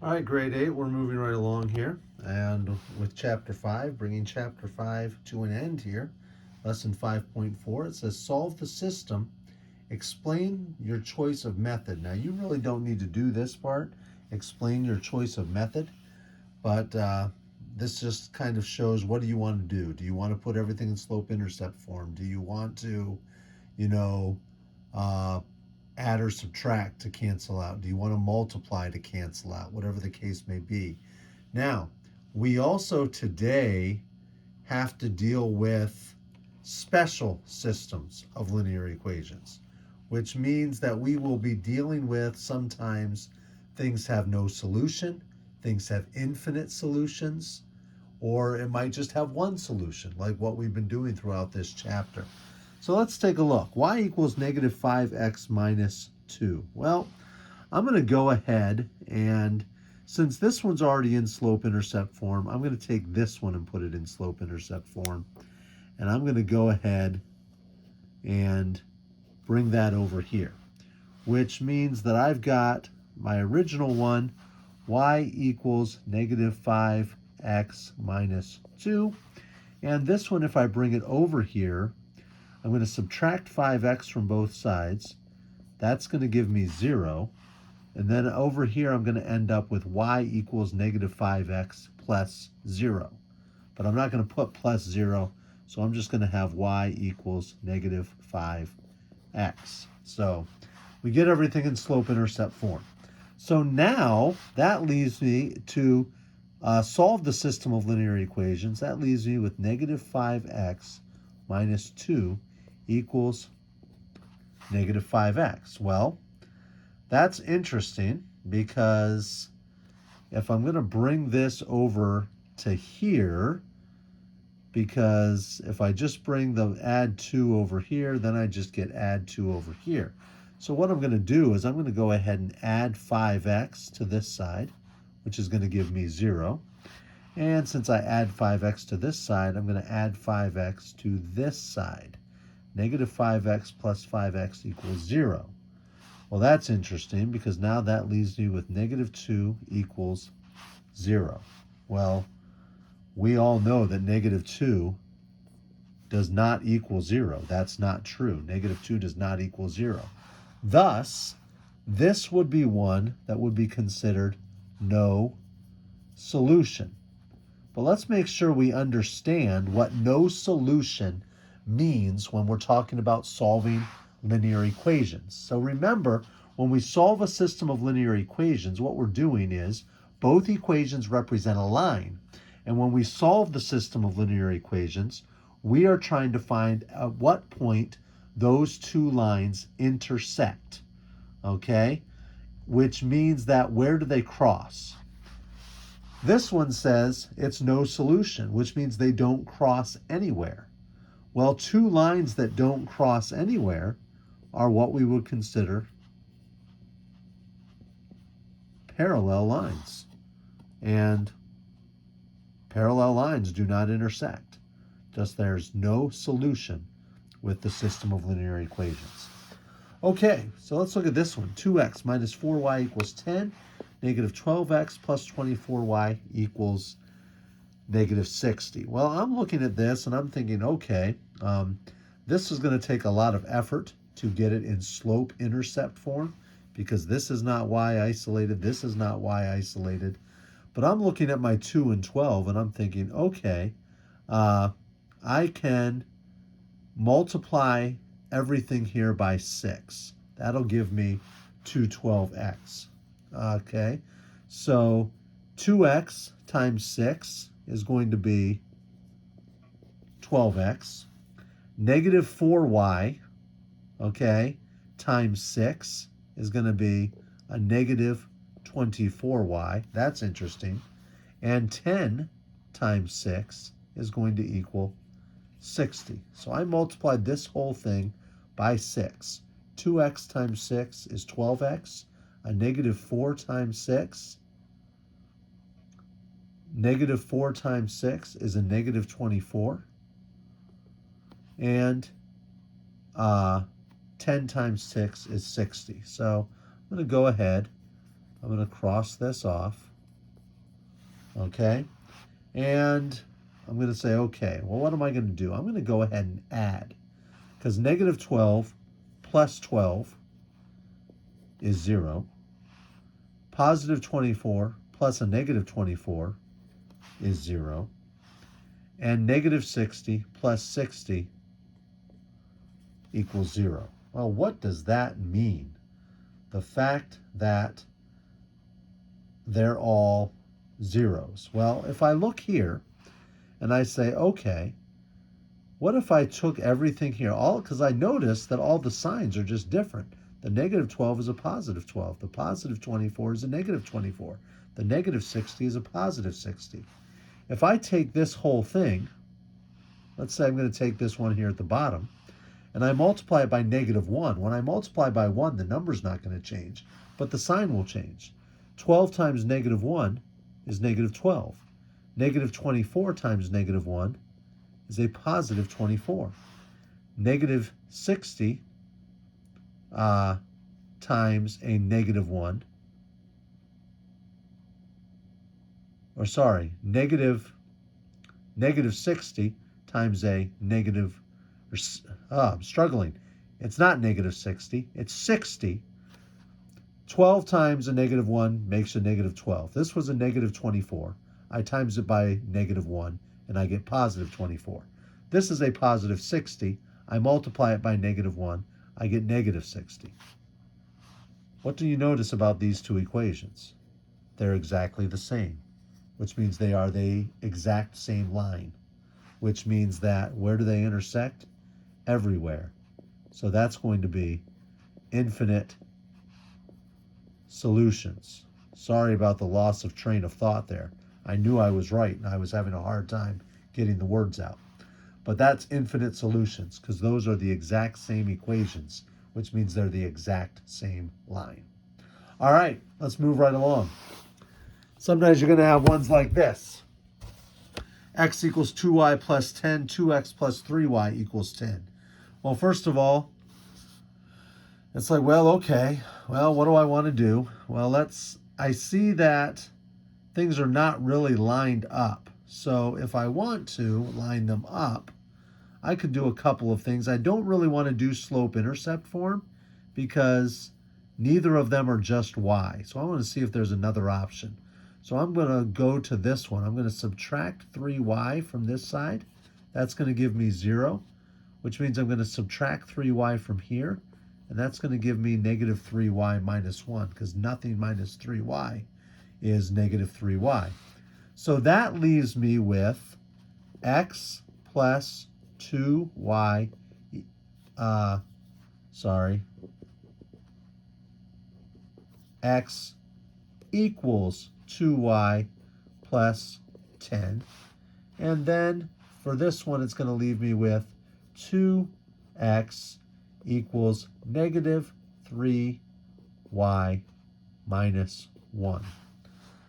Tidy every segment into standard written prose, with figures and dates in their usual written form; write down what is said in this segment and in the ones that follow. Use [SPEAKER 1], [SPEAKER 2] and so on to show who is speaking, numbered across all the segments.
[SPEAKER 1] All right, grade 8, we're moving right along here. And with chapter 5, bringing chapter 5 to an end here, lesson 5.4, it says solve the system, explain your choice of method. Now, you really don't need to do this part, explain your choice of method, but this just kind of shows what do you want to do. Do you want to put everything in slope-intercept form? Do you want to, you know, uh, add or subtract to cancel out? Do you want to multiply to cancel out? Whatever the case may be. Now, we also today have to deal with special systems of linear equations, which means that we will be dealing with sometimes things have no solution, things have infinite solutions, or it might just have one solution, like what we've been doing throughout this chapter. So let's take a look. Y equals negative 5x minus 2. Well, I'm going to go ahead and, since this one's already in slope-intercept form, I'm going to take this one and put it in slope-intercept form. And I'm going to go ahead and bring that over here, which means that I've got my original one, y equals negative 5x minus 2. And this one, if I bring it over here, I'm going to subtract 5x from both sides. That's going to give me 0. And then over here, I'm going to end up with y equals negative 5x plus 0. But I'm not going to put plus 0, so I'm just going to have y equals negative 5x. So we get everything in slope-intercept form. So now that leaves me to solve the system of linear equations. That leaves me with negative 5x minus 2 equals negative 5x. Well, that's interesting because if I'm going to bring this over to here, because if I just bring the add 2 over here, then I just get add 2 over here. So what I'm going to do is I'm going to go ahead and add 5x to this side, which is going to give me 0. And since I add 5x to this side, I'm going to add 5x to this side. Negative 5x plus 5x equals 0. Well, that's interesting because now that leaves me with negative 2 equals 0. Well, we all know that negative 2 does not equal 0. That's not true. Negative 2 does not equal 0. Thus, this would be one that would be considered no solution. But let's make sure we understand what no solution means when we're talking about solving linear equations. So remember, when we solve a system of linear equations, what we're doing is both equations represent a line. And when we solve the system of linear equations, we are trying to find at what point those two lines intersect, okay? Which means that where do they cross? This one says it's no solution, which means they don't cross anywhere. Well, two lines that don't cross anywhere are what we would consider parallel lines. And parallel lines do not intersect. Just there's no solution with the system of linear equations. Okay, so let's look at this one. 2x minus 4y equals 10. Negative 12x plus 24y equals negative 60. Well, I'm looking at this and I'm thinking, okay, this is going to take a lot of effort to get it in slope-intercept form because this is not y isolated, this is not y isolated. But I'm looking at my 2 and 12 and I'm thinking, okay, I can multiply everything here by 6. That'll give me 212x. Okay, so 2x times 6 is going to be 12x. Negative 4y, okay, times 6 is going to be a negative 24y. That's interesting. And 10 times 6 is going to equal 60. So I multiplied this whole thing by 6. 2x times 6 is 12x. A negative 4 times 6. Negative 4 times 6 is a negative 24. And 10 times 6 is 60. So I'm going to go ahead. I'm going to cross this off. okay? And I'm going to say, okay, well, what am I going to do? I'm going to go ahead and add, because negative 12 plus 12 is 0. Positive 24 plus a negative 24 is 0. And negative 60 plus 60 equals 0. Well, what does that mean? The fact that they're all zeros. Well, if I look here and I say, okay, what if I took everything here, because I noticed that all the signs are just different. The negative 12 is a positive 12. The positive 24 is a negative 24. The negative 60 is a positive 60. If I take this whole thing, let's say I'm going to take this one here at the bottom, and I multiply it by negative 1. When I multiply by 1, the number's not going to change, but the sign will change. 12 times negative 1 is negative 12. Negative 24 times negative 1 is a positive 24. Negative 60 times a negative 1, or sorry, negative 60 times a negative, I'm struggling. It's not negative 60, it's 60. 12 times a negative 1 makes a negative 12. This was a negative 24. I times it by negative 1, and I get positive 24. This is a positive 60. I multiply it by negative 1. I get negative 60. What do you notice about these two equations? They're exactly the same, which means they are the exact same line, which means that where do they intersect? Everywhere. So that's going to be infinite solutions. Sorry about the loss of train of thought there. I knew I was right, and I was having a hard time getting the words out. But that's infinite solutions, because those are the exact same equations, which means they're the exact same line. All right, let's move right along. Sometimes you're going to have ones like this. X equals 2y plus 10, 2x plus 3y equals 10. Well, first of all, it's like, well, okay, well, what do I want to do? Well, I see that things are not really lined up. So if I want to line them up, I could do a couple of things. I don't really want to do slope-intercept form because neither of them are just y. So I want to see if there's another option. So I'm going to go to this one. I'm going to subtract 3y from this side. That's going to give me 0, which means I'm going to subtract 3y from here. And that's going to give me negative 3y minus 1, because nothing minus 3y is negative 3y. So that leaves me with x plus 2y, x equals 2y plus 10. And then for this one, it's going to leave me with 2x equals negative 3y minus 1.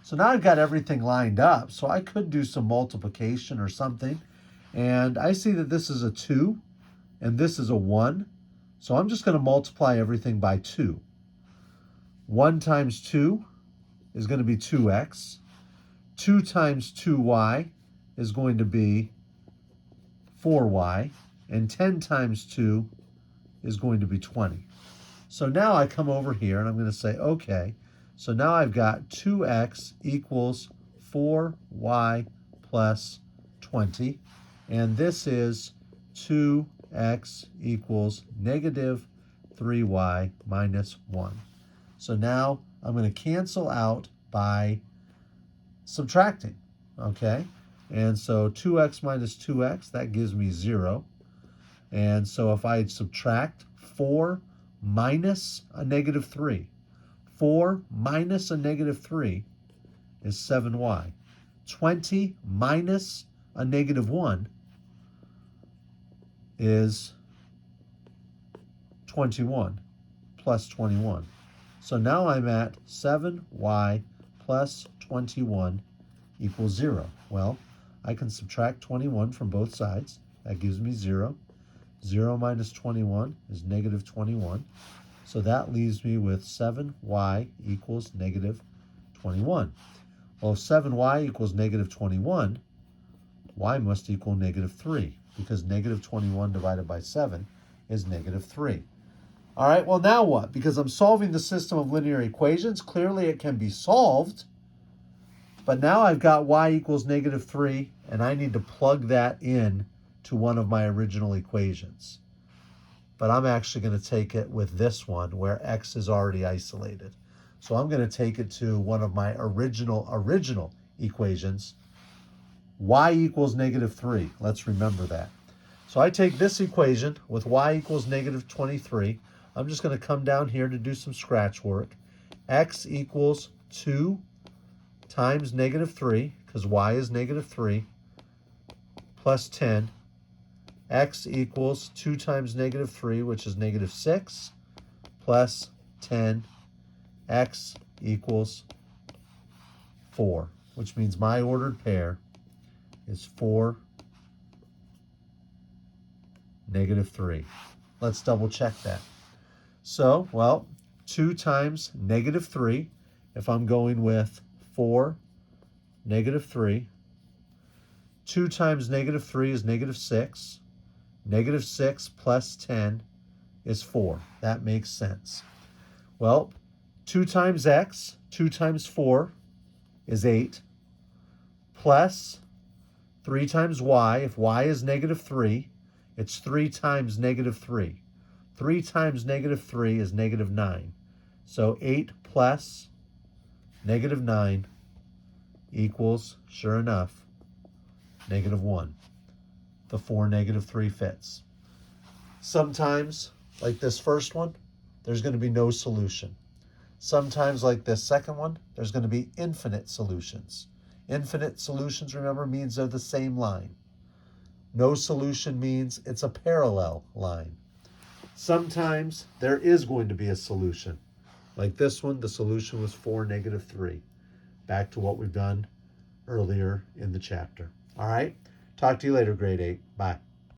[SPEAKER 1] So now I've got everything lined up. So I could do some multiplication or something. And I see that this is a 2 and this is a 1. So I'm just going to multiply everything by 2. 1 times 2 is going to be 2x. 2 times 2y is going to be 4y. And 10 times 2 is going to be 20. So now I come over here and I'm going to say, okay, so now I've got 2x equals 4y plus 20. And this is 2x equals negative 3y minus 1. So now I'm going to cancel out by subtracting, okay? And so 2x minus 2x, that gives me 0. And so if I subtract 4 minus a negative 3, 4 minus a negative 3 is 7y. 20 minus a negative 1 is 21 plus 21. So now I'm at 7y plus 21 equals 0. Well, I can subtract 21 from both sides. That gives me 0. 0 minus 21 is negative 21. So that leaves me with 7y equals negative 21. Well, if 7y equals negative 21, y must equal negative 3, because negative 21 divided by 7 is negative 3. All right, well, now what? Because I'm solving the system of linear equations, clearly it can be solved. But now I've got y equals negative 3, and I need to plug that in to one of my original equations. But I'm actually going to take it with this one where x is already isolated. So I'm going to take it to one of my original equations. Y equals negative 3. Let's remember that. So I take this equation with y equals negative 23. I'm just going to come down here to do some scratch work. X equals 2 times negative 3, because y is negative 3, plus 10. X equals 2 times negative 3, which is negative 6, plus 10. X equals 4, which means my ordered pair is 4, negative 3. Let's double check that. So, well, 2 times negative 3, if I'm going with 4, negative 3. 2 times negative 3 is negative 6. Negative 6 plus 10 is 4. That makes sense. Well, 2 times x, 2 times 4 is 8, plus 3 times y. If y is negative 3, it's 3 times negative 3. 3 times negative 3 is negative 9. So 8 plus negative 9 equals, sure enough, negative 1. The 4, negative 3 fits. Sometimes, like this first one, there's going to be no solution. Sometimes, like this second one, there's going to be infinite solutions. Infinite solutions, remember, means they're the same line. No solution means it's a parallel line. Sometimes there is going to be a solution. Like this one, the solution was 4, negative 3. Back to what we've done earlier in the chapter. All right? Talk to you later, grade 8. Bye.